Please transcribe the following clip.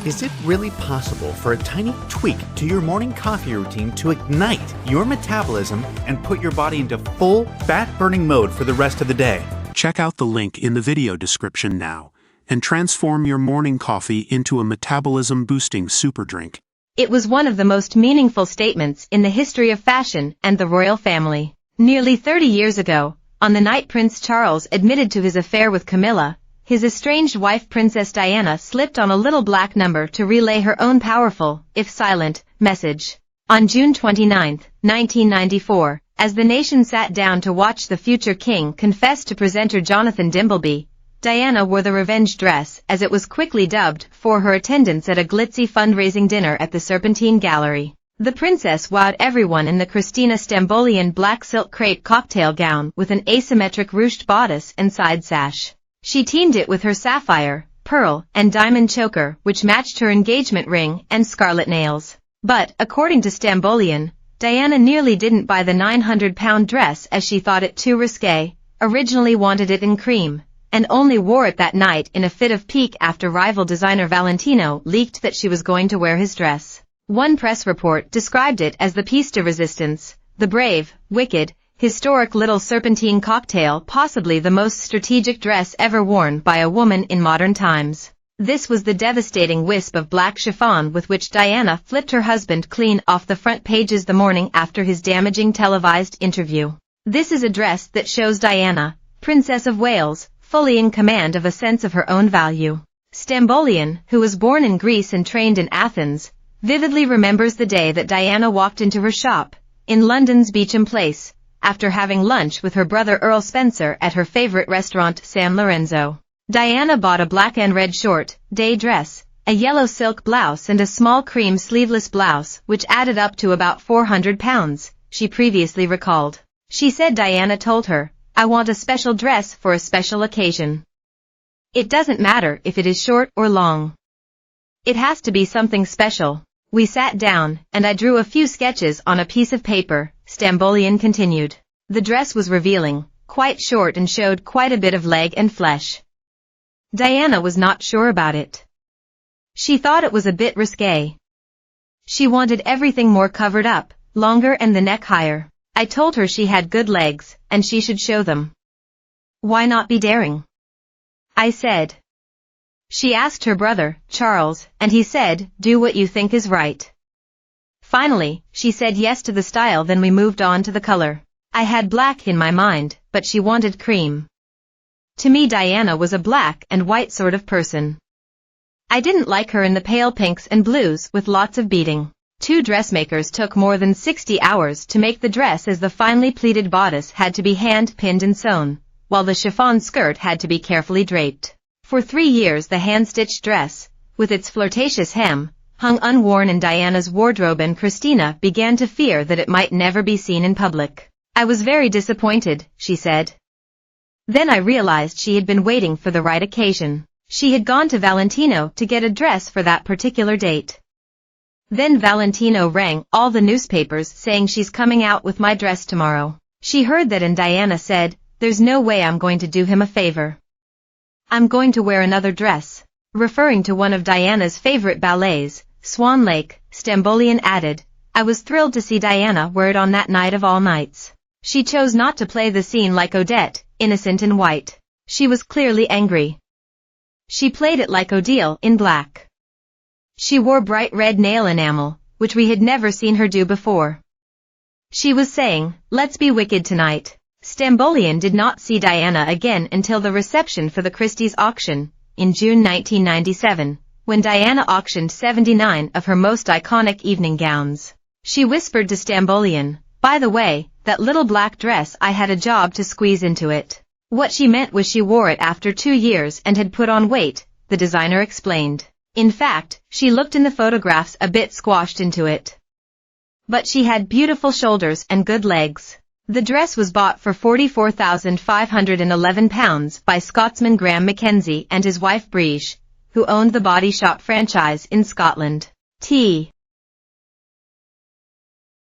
Is it really possible for a tiny tweak to your morning coffee routine to ignite your metabolism and put your body into full fat-burning mode for the rest of the day? Check out the link in the video description now and transform your morning coffee into a metabolism-boosting super drink. It was one of the most meaningful statements in the history of fashion and the royal family. Nearly 30 years ago, on the night Prince Charles admitted to his affair with Camilla, his estranged wife Princess Diana slipped on a little black number to relay her own powerful, if silent, message. On June 29, 1994, as the nation sat down to watch the future king confess to presenter Jonathan Dimbleby, Diana wore the revenge dress, as it was quickly dubbed, for her attendance at a glitzy fundraising dinner at the Serpentine Gallery. The princess wowed everyone in the Christina Stambolian black silk crepe cocktail gown with an asymmetric ruched bodice and side sash. She teamed it with her sapphire, pearl, and diamond choker, which matched her engagement ring and scarlet nails. But, according to Stambolian, Diana nearly didn't buy the £900 dress as she thought it too risque, originally wanted it in cream, and only wore it that night in a fit of pique after rival designer Valentino leaked that she was going to wear his dress. One press report described it as the piece de resistance, the brave, wicked, historic little serpentine cocktail, possibly the most strategic dress ever worn by a woman in modern times. This was the devastating wisp of black chiffon with which Diana flipped her husband clean off the front pages the morning after his damaging televised interview. This is a dress that shows Diana, Princess of Wales, fully in command of a sense of her own value. Stambolian, who was born in Greece and trained in Athens, vividly remembers the day that Diana walked into her shop, in London's Beauchamp Place, after having lunch with her brother Earl Spencer at her favorite restaurant San Lorenzo. Diana bought a black and red short, day dress, a yellow silk blouse and a small cream sleeveless blouse which added up to about £400, she previously recalled. She said Diana told her, "I want a special dress for a special occasion. It doesn't matter if it is short or long. It has to be something special." We sat down, and I drew a few sketches on a piece of paper, Stambolian continued. The dress was revealing, quite short and showed quite a bit of leg and flesh. Diana was not sure about it. She thought it was a bit risque. She wanted everything more covered up, longer and the neck higher. I told her she had good legs, and she should show them. Why not be daring? I said. She asked her brother, Charles, and he said, "Do what you think is right." Finally, she said yes to the style, then we moved on to the color. I had black in my mind, but she wanted cream. To me Diana was a black and white sort of person. I didn't like her in the pale pinks and blues with lots of beading. 2 dressmakers took more than 60 hours to make the dress, as the finely pleated bodice had to be hand-pinned and sewn, while the chiffon skirt had to be carefully draped. For 3 years the hand-stitched dress, with its flirtatious hem, hung unworn in Diana's wardrobe, and Christina began to fear that it might never be seen in public. "I was very disappointed," she said. Then I realized she had been waiting for the right occasion. She had gone to Valentino to get a dress for that particular date. Then Valentino rang all the newspapers saying, "She's coming out with my dress tomorrow." She heard that, and Diana said, "There's no way I'm going to do him a favor. I'm going to wear another dress." Referring to one of Diana's favorite ballets, Swan Lake, Stambolian added, "I was thrilled to see Diana wear it on that night of all nights. She chose not to play the scene like Odette, innocent in white. She was clearly angry. She played it like Odile, in black. She wore bright red nail enamel, which we had never seen her do before. She was saying, 'Let's be wicked tonight.'" Stambolian did not see Diana again until the reception for the Christie's auction, in June 1997, when Diana auctioned 79 of her most iconic evening gowns. She whispered to Stambolian, "By the way, that little black dress, I had a job to squeeze into it." What she meant was she wore it after 2 years and had put on weight, the designer explained. In fact, she looked in the photographs a bit squashed into it. But she had beautiful shoulders and good legs. The dress was bought for £44,511 by Scotsman Graham Mackenzie and his wife Briege, who owned the Body Shop franchise in Scotland. T.